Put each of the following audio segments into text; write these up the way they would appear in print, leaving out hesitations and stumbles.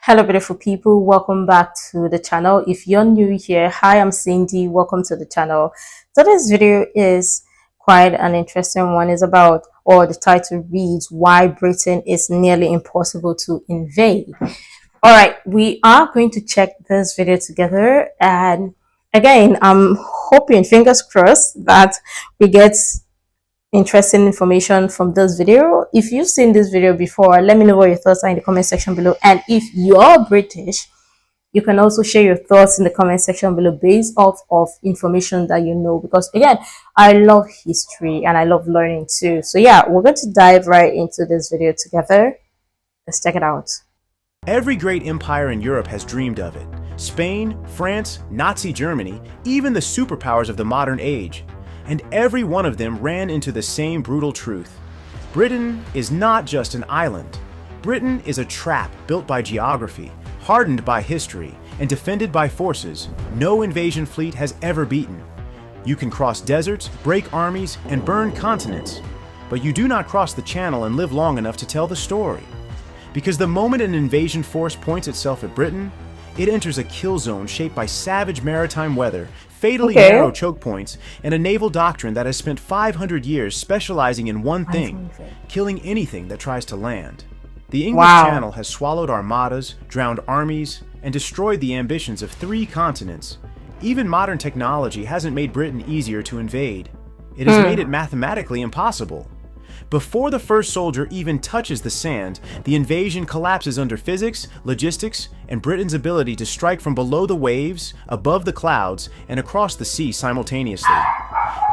Hello, beautiful people. Welcome back to the channel. If you're new here, hi, I'm Cindy. Welcome to the channel. Today's video is quite an interesting one. It's about, or the title reads, Why Britain is Nearly Impossible to Invade. All right, we are going to check this video together. And again, I'm hoping, fingers crossed, that we get interesting information from this video. If you've seen this video before, let me know what your thoughts are in the comment section below. And if you're British, you can also share your thoughts in the comment section below based off of information that you know, because again, I love history and I love learning too. So yeah, we're going to dive right into this video together. Let's check it out. Every great empire in Europe has dreamed of it. Spain, France, Nazi Germany, even the superpowers of the modern age. And every one of them ran into the same brutal truth. Britain is not just an island. Britain is a trap built by geography, hardened by history, and defended by forces no invasion fleet has ever beaten. You can cross deserts, break armies, and burn continents, but you do not cross the channel and live long enough to tell the story. Because the moment an invasion force points itself at Britain, it enters a kill zone shaped by savage maritime weather, fatally narrow choke points, and a naval doctrine that has spent 500 years specializing in one thing, killing anything that tries to land. The English Channel has swallowed armadas, drowned armies, and destroyed the ambitions of 3 continents. Even modern technology hasn't made Britain easier to invade. It has made it mathematically impossible. Before the first soldier even touches the sand, the invasion collapses under physics, logistics, and Britain's ability to strike from below the waves, above the clouds, and across the sea simultaneously.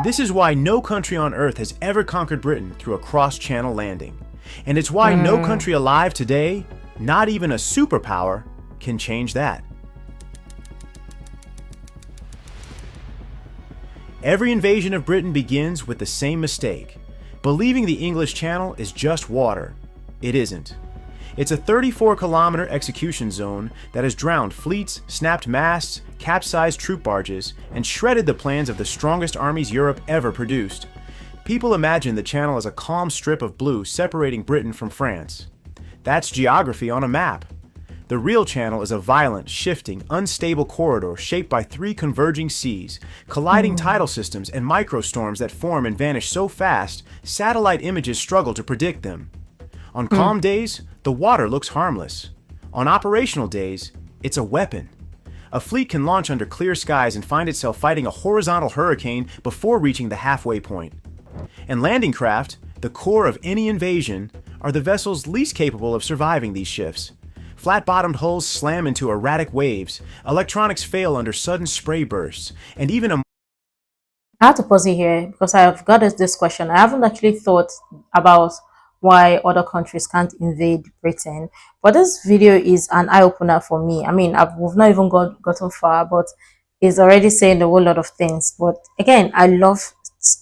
This is why no country on Earth has ever conquered Britain through a cross-channel landing. And it's why no country alive today, not even a superpower, can change that. Every invasion of Britain begins with the same mistake. Believing the English Channel is just water. It isn't. It's a 34-kilometer execution zone that has drowned fleets, snapped masts, capsized troop barges, and shredded the plans of the strongest armies Europe ever produced. People imagine the Channel as a calm strip of blue separating Britain from France. That's geography on a map. The real Channel is a violent, shifting, unstable corridor shaped by 3 converging seas, colliding tidal systems, and microstorms that form and vanish so fast, satellite images struggle to predict them. On calm days, the water looks harmless. On operational days, it's a weapon. A fleet can launch under clear skies and find itself fighting a horizontal hurricane before reaching the halfway point. And landing craft, the core of any invasion, are the vessels least capable of surviving these shifts. Flat-bottomed hulls slam into erratic waves, electronics fail under sudden spray bursts, and even a... I have to pause it here because I've got this question. I haven't actually thought about why other countries can't invade Britain, but this video is an eye-opener for me. I mean, we've not even gotten far, but it's already saying a whole lot of things. But again, I love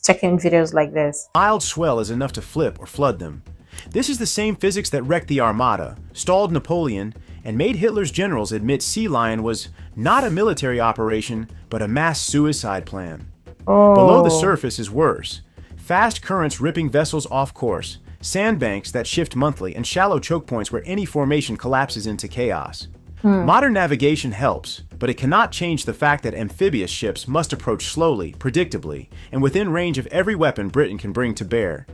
checking videos like this. mild swell is enough to flip or flood them. This is the same physics that wrecked the Armada, stalled Napoleon, and made Hitler's generals admit Sea Lion was not a military operation, but a mass suicide plan. Below the surface is worse. Fast currents ripping vessels off course, sandbanks that shift monthly, and shallow choke points where any formation collapses into chaos. Modern navigation helps, but it cannot change the fact that amphibious ships must approach slowly, predictably, and within range of every weapon Britain can bring to bear.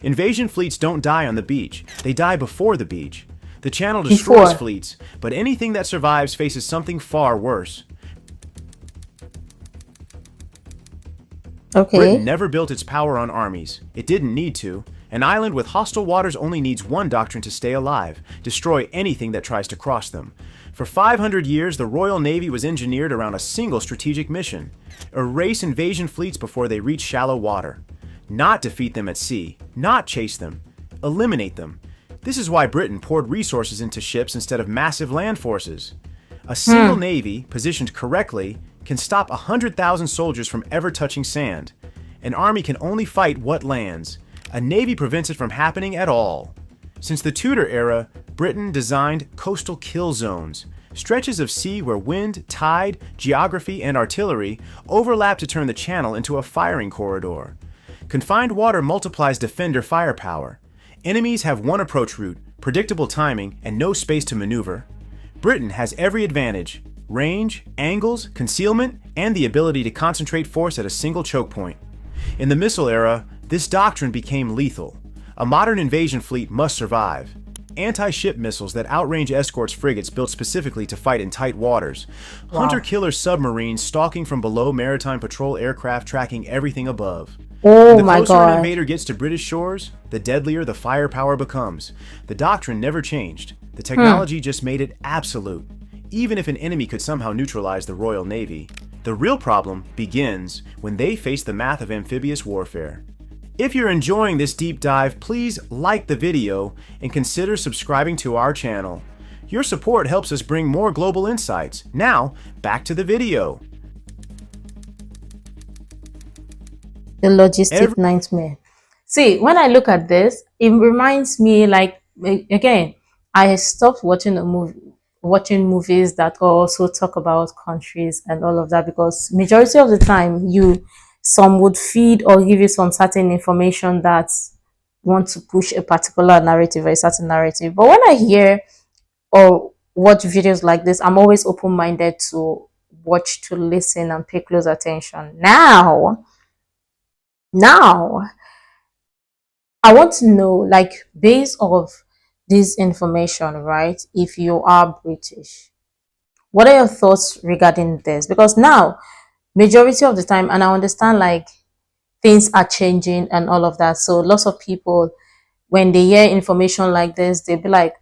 Invasion fleets don't die on the beach, they die before the beach. The Channel destroys fleets, but anything that survives faces something far worse. Britain never built its power on armies. It didn't need to. An island with hostile waters only needs one doctrine to stay alive: destroy anything that tries to cross them. For 500 years, the Royal Navy was engineered around a single strategic mission: erase invasion fleets before they reach shallow water. Not defeat them at sea, not chase them, eliminate them. This is why Britain poured resources into ships instead of massive land forces. A single navy, positioned correctly, can stop 100,000 soldiers from ever touching sand. An army can only fight what lands. A navy prevents it from happening at all. Since the Tudor era, Britain designed coastal kill zones, stretches of sea where wind, tide, geography, and artillery overlap to turn the Channel into a firing corridor. Confined water multiplies defender firepower. Enemies have one approach route, predictable timing, and no space to maneuver. Britain has every advantage: range, angles, concealment, and the ability to concentrate force at a single choke point. In the missile era, this doctrine became lethal. A modern invasion fleet must survive. Anti-ship missiles that outrange escorts frigates built specifically to fight in tight waters. Wow. Hunter-killer submarines stalking from below maritime patrol aircraft tracking everything above. Oh The my closer an God. invader gets to British shores, the deadlier the firepower becomes. The doctrine never changed. The technology just made it absolute, even if an enemy could somehow neutralize the Royal Navy. The real problem begins when they face the math of amphibious warfare. If you're enjoying this deep dive, please like the video and consider subscribing to our channel. Your support helps us bring more global insights. Now, back to the video. The logistic nightmare. See, when I look at this, it reminds me, like, again, I stopped watching watching movies that also talk about countries and all of that, because majority of the time some would feed or give you some certain information that want to push a particular narrative or a certain narrative. But when I hear or watch videos like this, I'm always open-minded to watch, to listen, and pay close attention. Now, I want to know, like, based off this information, right? If you are British, what are your thoughts regarding this? Because now, majority of the time, and I understand, like, things are changing and all of that. So lots of people, when they hear information like this, they'll be like,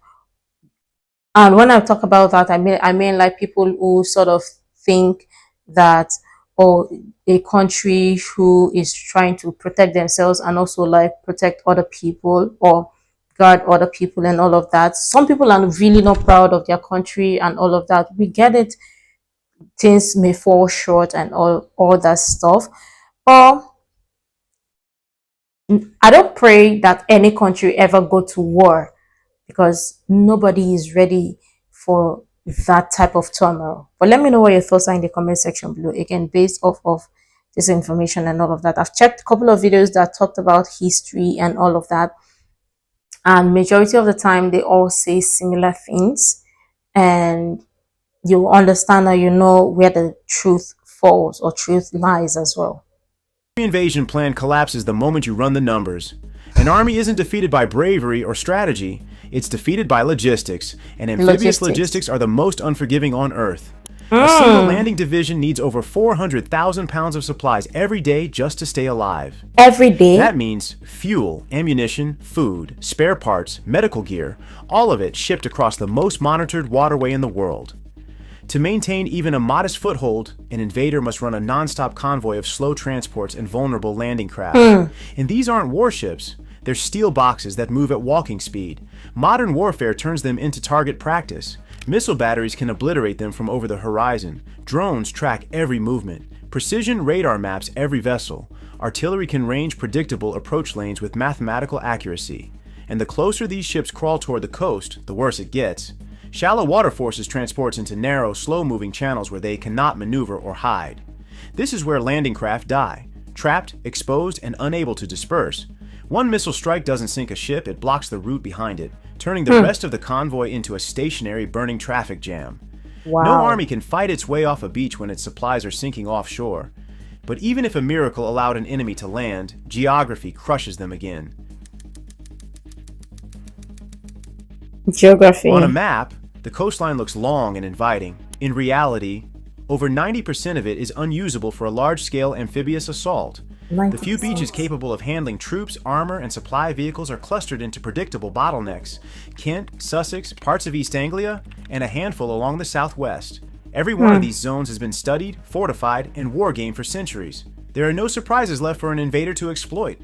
and when I talk about that, I mean like people who sort of think that, or a country who is trying to protect themselves and also like protect other people or guard other people and all of that. Some people are really not proud of their country and all of that. We get it. Things may fall short and all that stuff. But I don't pray that any country ever go to war, because nobody is ready for that type of turmoil. But let me know what your thoughts are in the comment section below. Again, based off of this information and all of that. I've checked a couple of videos that talked about history and all of that. And majority of the time, they all say similar things. And you understand, or you know where the truth falls or truth lies as well. Every invasion plan collapses the moment you run the numbers. An army isn't defeated by bravery or strategy, it's defeated by logistics, and amphibious logistics are the most unforgiving on Earth. A single landing division needs over 400,000 pounds of supplies every day just to stay alive. Every day? That means fuel, ammunition, food, spare parts, medical gear, all of it shipped across the most monitored waterway in the world. To maintain even a modest foothold, an invader must run a non-stop convoy of slow transports and vulnerable landing craft. And these aren't warships. They're steel boxes that move at walking speed. Modern warfare turns them into target practice. Missile batteries can obliterate them from over the horizon. Drones track every movement. Precision radar maps every vessel. Artillery can range predictable approach lanes with mathematical accuracy. And the closer these ships crawl toward the coast, the worse it gets. Shallow water forces transports into narrow, slow-moving channels where they cannot maneuver or hide. This is where landing craft die, trapped, exposed, and unable to disperse. One missile strike doesn't sink a ship, it blocks the route behind it, turning the rest of the convoy into a stationary, burning traffic jam. Wow. No army can fight its way off a beach when its supplies are sinking offshore. But even if a miracle allowed an enemy to land, geography crushes them again. Geography. On a map, the coastline looks long and inviting. In reality, over 90% of it is unusable for a large-scale amphibious assault. The few beaches capable of handling troops, armor, and supply vehicles are clustered into predictable bottlenecks: Kent, Sussex, parts of East Anglia, and a handful along the southwest. Every one of these zones has been studied, fortified, and wargamed for centuries. There are no surprises left for an invader to exploit.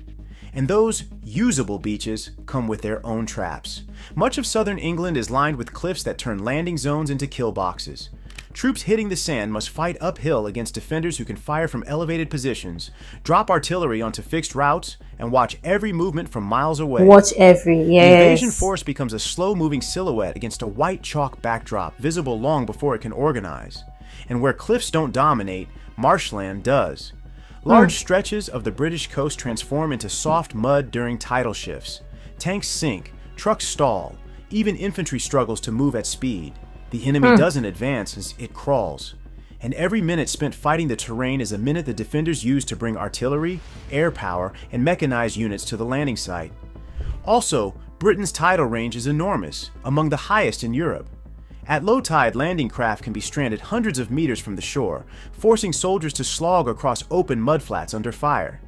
And those usable beaches come with their own traps. Much of southern England is lined with cliffs that turn landing zones into kill boxes. Troops hitting the sand must fight uphill against defenders who can fire from elevated positions, drop artillery onto fixed routes, and watch every movement from miles away. Watch every, yes. The invasion force becomes a slow-moving silhouette against a white chalk backdrop, visible long before it can organize. And where cliffs don't dominate, marshland does. Large stretches of the British coast transform into soft mud during tidal shifts. Tanks sink, trucks stall, even infantry struggles to move at speed. The enemy doesn't advance as it crawls. And every minute spent fighting the terrain is a minute the defenders use to bring artillery, air power, and mechanized units to the landing site. Also, Britain's tidal range is enormous, among the highest in Europe. At low tide, landing craft can be stranded hundreds of meters from the shore, forcing soldiers to slog across open mudflats under fire.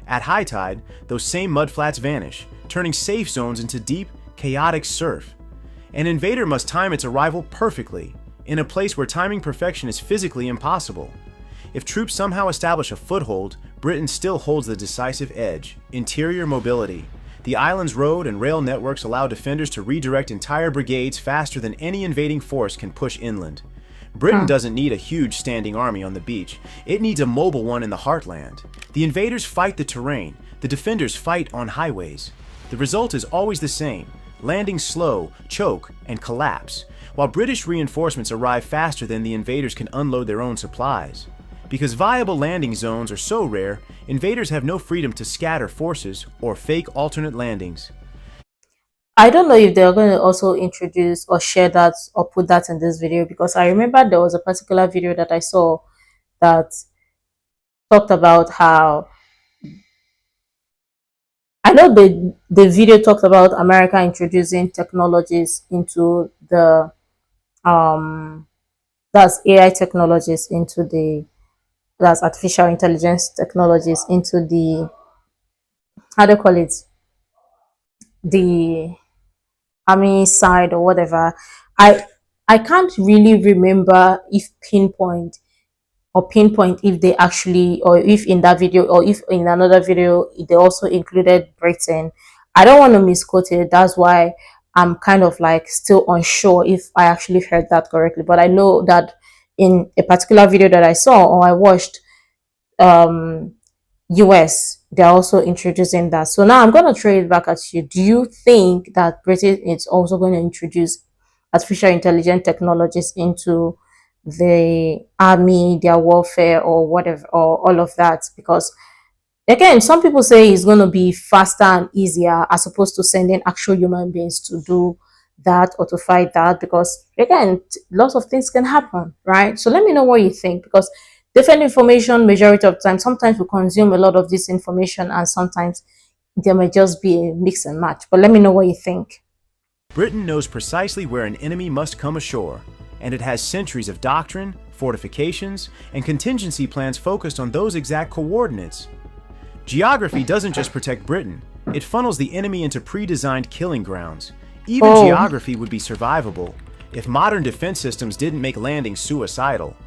At high tide, those same mudflats vanish, turning safe zones into deep, chaotic surf. An invader must time its arrival perfectly, in a place where timing perfection is physically impossible. If troops somehow establish a foothold, Britain still holds the decisive edge: interior mobility. The island's road and rail networks allow defenders to redirect entire brigades faster than any invading force can push inland. Britain doesn't need a huge standing army on the beach. It needs a mobile one in the heartland. The invaders fight the terrain. The defenders fight on highways. The result is always the same: landing slow, choke, and collapse, while British reinforcements arrive faster than the invaders can unload their own supplies. Because viable landing zones are so rare, invaders have no freedom to scatter forces or fake alternate landings. I don't know if they're going to also introduce or share that or put that in this video, because I remember there was a particular video that I saw that talked about how, I know the video talked about America introducing technologies into the that's AI technologies into the that's artificial intelligence technologies into the, how do you call it, the army side or whatever. I can't really remember if pinpoint if they actually, or if in that video or if in another video they also included Britain. I don't want to misquote it. That's why I'm kind of like still unsure if I actually heard that correctly. But I know that in a particular video that I saw or I watched, US, they're also introducing that. So now I'm going to throw it back at you. Do you think that Britain is also going to introduce artificial intelligence technologies into the army, their warfare, or whatever, or all of that? Because again, some people say it's going to be faster and easier as opposed to sending actual human beings to do that or to fight that, because again, lots of things can happen, right? So let me know what you think, because different information majority of the time, sometimes we consume a lot of this information and sometimes there may just be a mix and match. But let me know what you think. Britain knows precisely where an enemy must come ashore, and it has centuries of doctrine, fortifications, and contingency plans focused on those exact coordinates. Geography doesn't just protect Britain, it funnels the enemy into pre-designed killing grounds. Even geography would be survivable if modern defense systems didn't make landing suicidal.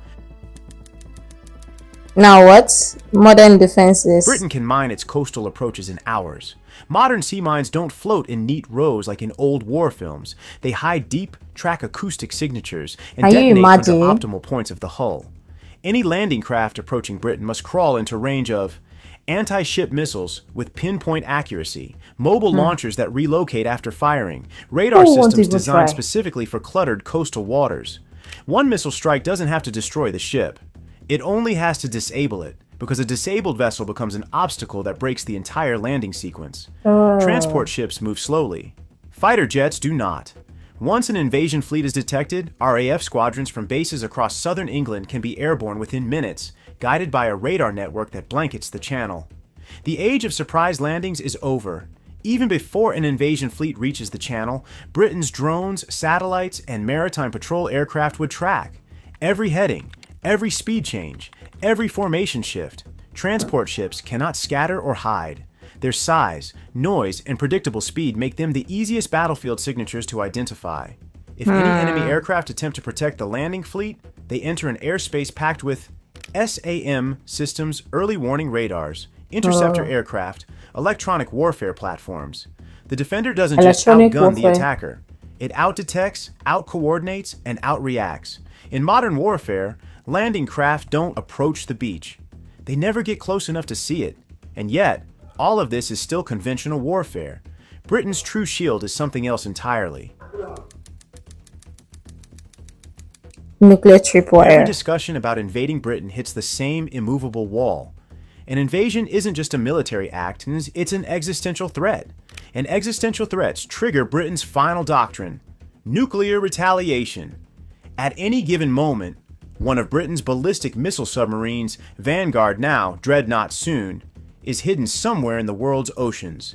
Now what? Modern defenses. Britain can mine its coastal approaches in hours. Modern sea mines don't float in neat rows like in old war films. They hide deep, track acoustic signatures, and detonate from the optimal points of the hull. Any landing craft approaching Britain must crawl into range of anti-ship missiles with pinpoint accuracy, mobile launchers that relocate after firing, radar systems designed specifically for cluttered coastal waters. One missile strike doesn't have to destroy the ship. It only has to disable it, because a disabled vessel becomes an obstacle that breaks the entire landing sequence. Transport ships move slowly. Fighter jets do not. Once an invasion fleet is detected, RAF squadrons from bases across southern England can be airborne within minutes, guided by a radar network that blankets the channel. The age of surprise landings is over. Even before an invasion fleet reaches the channel, Britain's drones, satellites, and maritime patrol aircraft would track every heading, every speed change, every formation shift. Transport ships cannot scatter or hide. Their size, noise, and predictable speed make them the easiest battlefield signatures to identify. If any enemy aircraft attempt to protect the landing fleet, they enter an airspace packed with SAM systems, early warning radars, interceptor aircraft, electronic warfare platforms. The defender doesn't just outgun the attacker. It outdetects, outcoordinates, and outreacts. In modern warfare, landing craft don't approach the beach. They never get close enough to see it. And yet, all of this is still conventional warfare. Britain's true shield is something else entirely. Nuclear tripwire. Every discussion about invading Britain hits the same immovable wall. An invasion isn't just a military act, it's an existential threat. And existential threats trigger Britain's final doctrine: nuclear retaliation. At any given moment, one of Britain's ballistic missile submarines, Vanguard now, Dreadnought soon, is hidden somewhere in the world's oceans.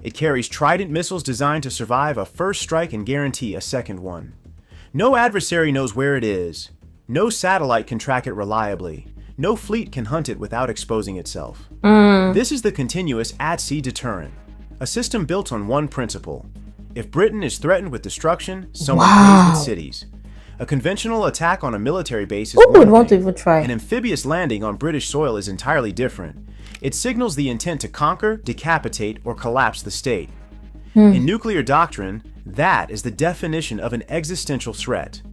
It carries Trident missiles designed to survive a first strike and guarantee a second one. No adversary knows where it is. No satellite can track it reliably. No fleet can hunt it without exposing itself. This is the continuous at-sea deterrent, a system built on one principle. If Britain is threatened with destruction, someone pays with cities. A conventional attack on a military base is Who would one want to thing. even try? An amphibious landing on British soil is entirely different. It signals the intent to conquer, decapitate, or collapse the state. In nuclear doctrine, that is the definition of an existential threat.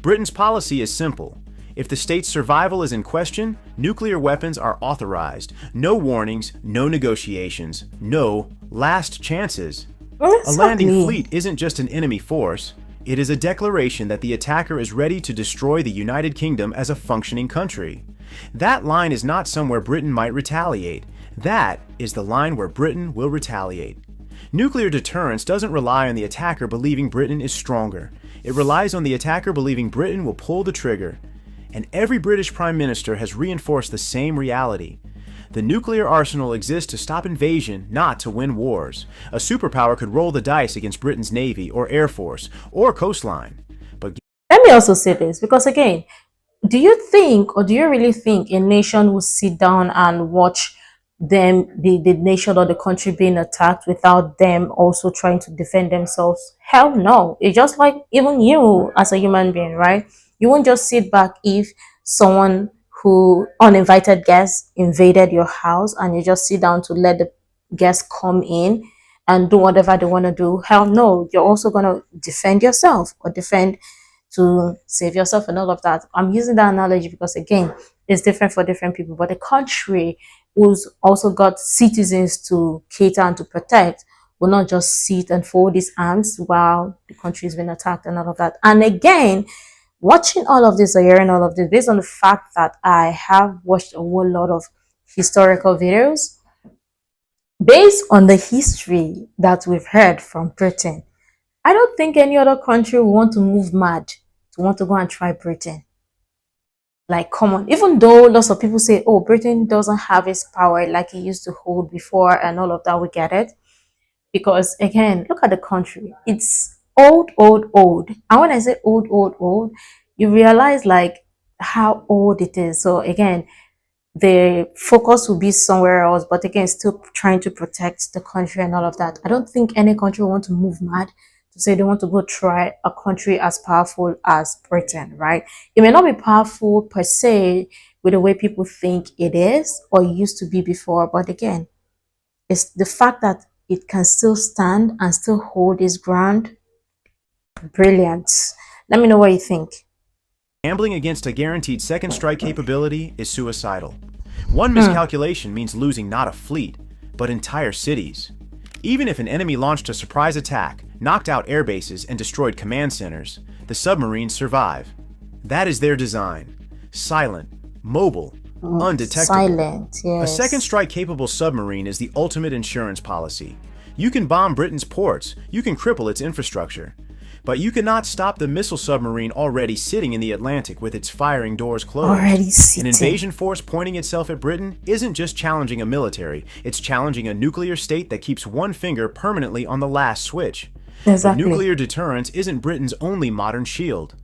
Britain's policy is simple. If the state's survival is in question, nuclear weapons are authorized. No warnings, no negotiations, no last chances. A landing fleet isn't just an enemy force. It is a declaration that the attacker is ready to destroy the United Kingdom as a functioning country. That line is not somewhere Britain might retaliate. That is the line where Britain will retaliate. Nuclear deterrence doesn't rely on the attacker believing Britain is stronger. It relies on the attacker believing Britain will pull the trigger. And every British Prime Minister has reinforced the same reality. The nuclear arsenal exists to stop invasion, not to win wars. A superpower could roll the dice against Britain's Navy or Air Force or coastline. But Let me also say this, because again, do you think, or do you really think a nation will sit down and watch the nation or the country being attacked without them also trying to defend themselves? Hell no. It's just like even you as a human being, right? You won't just sit back if someone who uninvited guests invaded your house and you just sit down to let the guests come in and do whatever they want to do. Hell no. You're also going to defend yourself or defend to save yourself and all of that. I'm using that analogy because again, it's different for different people, but the country who's also got citizens to cater and to protect will not just sit and fold its arms while the country is being attacked and all of that. And again, watching all of this or hearing all of this, based on the fact that I have watched a whole lot of historical videos, based on the history that we've heard from Britain, I don't think any other country will want to move mad to want to go and try Britain. Like, come on. Even though lots of people say, oh, Britain doesn't have its power like it used to hold before and all of that, we get it. Because again, look at the country. It's old, old, old. And when I say old, old, old, you realize like how old it is. So again, the focus will be somewhere else, but again, still trying to protect the country and all of that. I don't think any country will want to move mad to say they want to go try a country as powerful as Britain, right? It may not be powerful per se with the way people think it is or used to be before, but again, it's the fact that it can still stand and still hold its ground. Brilliant. Let me know what you think. gambling against a guaranteed second strike capability is suicidal. One miscalculation means losing not a fleet, but entire cities. Even if an enemy launched a surprise attack, knocked out air bases, and destroyed command centers, the submarines survive. That is their design. Silent, mobile, undetectable. Silent, yes. A second strike capable submarine is the ultimate insurance policy. You can bomb Britain's ports, you can cripple its infrastructure, but you cannot stop the missile submarine already sitting in the Atlantic with its firing doors closed. Already sitting. An invasion force pointing itself at Britain isn't just challenging a military, it's challenging a nuclear state that keeps one finger permanently on the last switch. Exactly. But nuclear deterrence isn't Britain's only modern shield.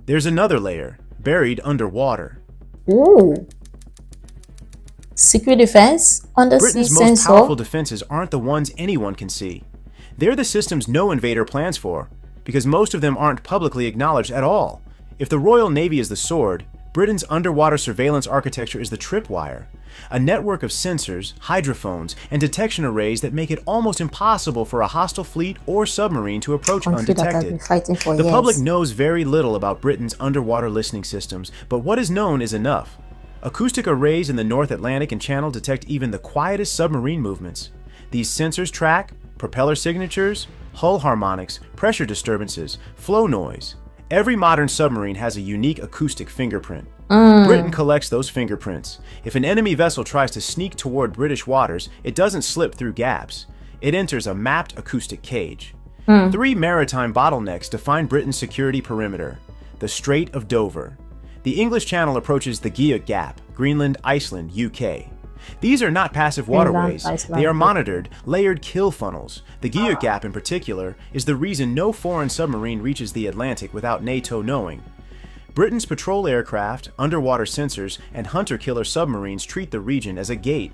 There's another layer, buried underwater. Ooh. Secret defense? Undersea Britain's sensor? most powerful defenses aren't the ones anyone can see. They're the systems no invader plans for, because most of them aren't publicly acknowledged at all. If the Royal Navy is the sword, Britain's underwater surveillance architecture is the tripwire, a network of sensors, hydrophones, and detection arrays that make it almost impossible for a hostile fleet or submarine to approach undetected. The public knows very little about Britain's underwater listening systems, but what is known is enough. Acoustic arrays in the North Atlantic and Channel detect even the quietest submarine movements. These sensors track propeller signatures, hull harmonics, pressure disturbances, flow noise. Every modern submarine has a unique acoustic fingerprint. Britain collects those fingerprints. If an enemy vessel tries to sneak toward British waters, it doesn't slip through gaps. It enters a mapped acoustic cage. 3 maritime bottlenecks define Britain's security perimeter. the Strait of Dover. The English Channel approaches the Guyot Gap, Greenland, Iceland, UK. These are not passive Finland, waterways, they are Iceland. monitored, layered kill funnels. The Guyot Gap in particular is the reason no foreign submarine reaches the Atlantic without NATO knowing. Britain's patrol aircraft, underwater sensors, and hunter-killer submarines treat the region as a gate.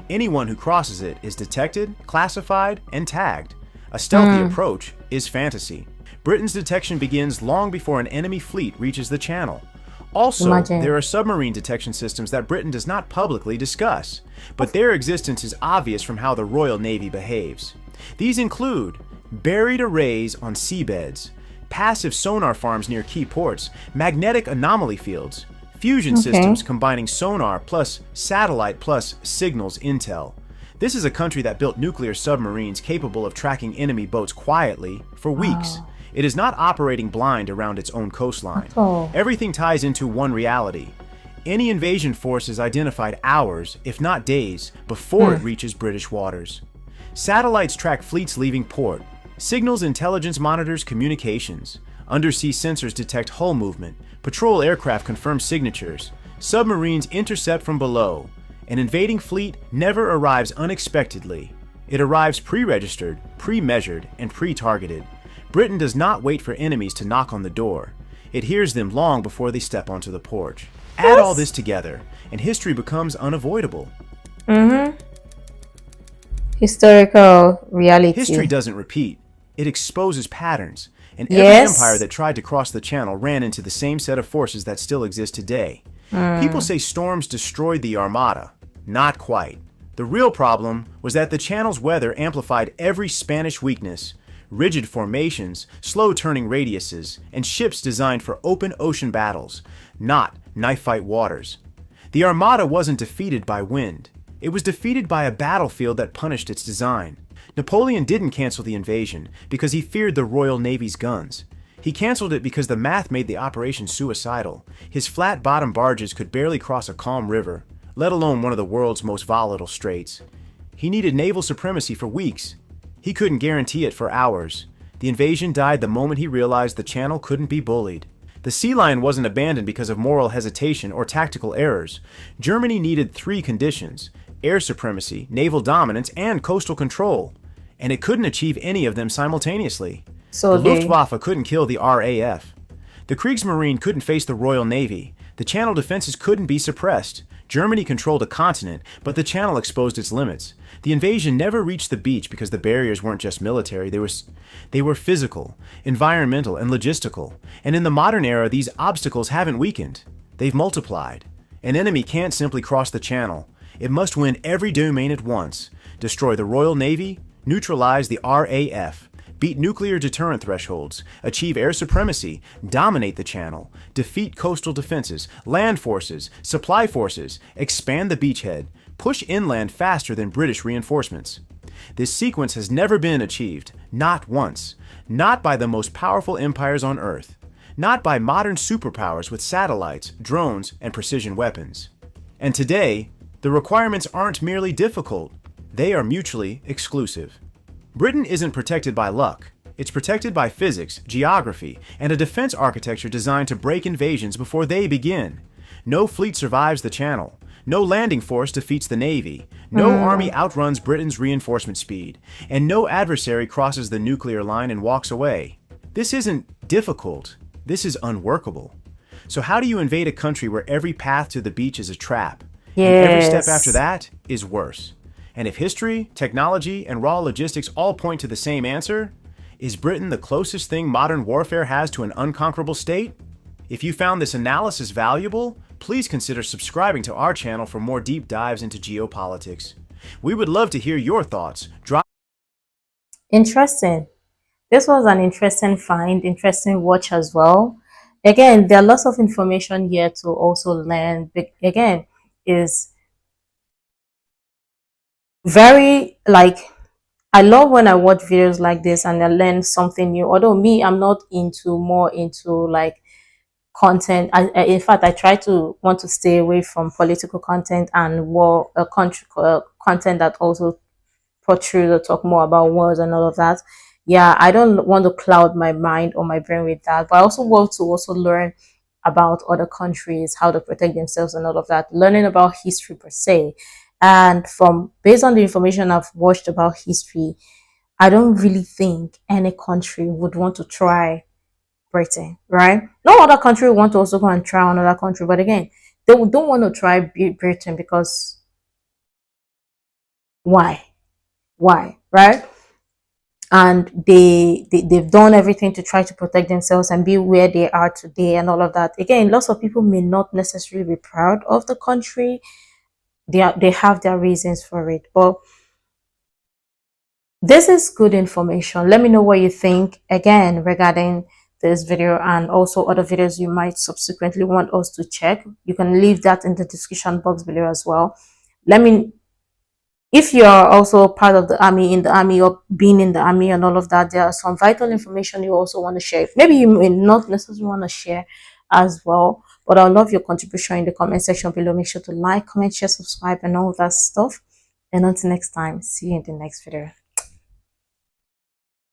Anyone who crosses it is detected, classified, and tagged. A stealthy approach is fantasy. Britain's detection begins long before an enemy fleet reaches the channel. Also, Imagine. there are submarine detection systems that Britain does not publicly discuss, but their existence is obvious from how the Royal Navy behaves. These include buried arrays on seabeds, passive sonar farms near key ports, magnetic anomaly fields, fusion systems combining sonar plus satellite plus signals intel. This is a country that built nuclear submarines capable of tracking enemy boats quietly for weeks. It is not operating blind around its own coastline. Oh. Everything ties into one reality. Any invasion force is identified hours, if not days, before it reaches British waters. Satellites track fleets leaving port. Signals intelligence monitors communications. Undersea sensors detect hull movement. Patrol aircraft confirm signatures. Submarines intercept from below. An invading fleet never arrives unexpectedly. It arrives pre-registered, pre-measured, and pre-targeted. Britain does not wait for enemies to knock on the door. It hears them long before they step onto the porch. Add all this together, and history becomes unavoidable. Historical reality. History doesn't repeat. It exposes patterns, and every Yes. empire that tried to cross the channel ran into the same set of forces that still exist today. People say storms destroyed the Armada. Not quite. The real problem was that the channel's weather amplified every Spanish weakness. Rigid formations, slow-turning radiuses, and ships designed for open ocean battles, not knife-fight waters. The Armada wasn't defeated by wind. It was defeated by a battlefield that punished its design. Napoleon didn't cancel the invasion because he feared the Royal Navy's guns. He canceled it because the math made the operation suicidal. His flat-bottom barges could barely cross a calm river, let alone one of the world's most volatile straits. He needed naval supremacy for weeks. He couldn't guarantee it for hours. The invasion died the moment he realized the channel couldn't be bullied. The Sea Lion wasn't abandoned because of moral hesitation or tactical errors. Germany needed three conditions: air supremacy, naval dominance, and coastal control. And it couldn't achieve any of them simultaneously. So The they, Luftwaffe couldn't kill the RAF. The Kriegsmarine couldn't face the Royal Navy. The Channel defenses couldn't be suppressed. Germany controlled a continent, but the Channel exposed its limits. The invasion never reached the beach because the barriers weren't just military, they were physical, environmental, and logistical. And in the modern era, these obstacles haven't weakened. They've multiplied. An enemy can't simply cross the Channel. It must win every domain at once, destroy the Royal Navy, neutralize the RAF, beat nuclear deterrent thresholds, achieve air supremacy, dominate the channel, defeat coastal defenses, land forces, supply forces, expand the beachhead, push inland faster than British reinforcements. This sequence has never been achieved, not once, not by the most powerful empires on Earth, not by modern superpowers with satellites, drones, and precision weapons. And today, the requirements aren't merely difficult, they are mutually exclusive. Britain isn't protected by luck. It's protected by physics, geography, and a defense architecture designed to break invasions before they begin. No fleet survives the channel. No landing force defeats the Navy. No army outruns Britain's reinforcement speed. And no adversary crosses the nuclear line and walks away. This isn't difficult. This is unworkable. So how do you invade a country where every path to the beach is a trap? And every step after that is worse. And if history, technology, and raw logistics all point to the same answer, is Britain the closest thing modern warfare has to an unconquerable state? If you found this analysis valuable, please consider subscribing to our channel for more deep dives into geopolitics. We would love to hear your thoughts. interesting. This was an interesting find, interesting watch as well. Again, there are lots of information here to also learn. But again, is very like I love when I watch videos like this and I learn something new. Although me, I'm not into more into like content. In fact, I try to want to stay away from political content and war content that also portrays or talk more about wars and all of that. Yeah, I don't want to cloud my mind or my brain with that, but I also want to also learn about other countries, how to protect themselves and all of that, learning about history per se. And from based on the information I've watched about history, I don't really think any country would want to try Britain, right? No other country want to also go and try another country, but again, they don't want to try Britain because why? Why, right? And they've done everything to try to protect themselves and be where they are today and all of that. Again, lots of people may not necessarily be proud of the country. They have their reasons for it, but this is good information. Let me know what you think again regarding this video and also other videos you might subsequently want us to check. You can leave that in the description box below as well. Let me, if you're also part of the army, in the army, or being in the army and all of that, there are some vital information you also want to share. Maybe you may not necessarily want to share as well, but I love your contribution in the comment section below. Make sure to like, comment, share, subscribe, and all that stuff. And until next time, see you in the next video.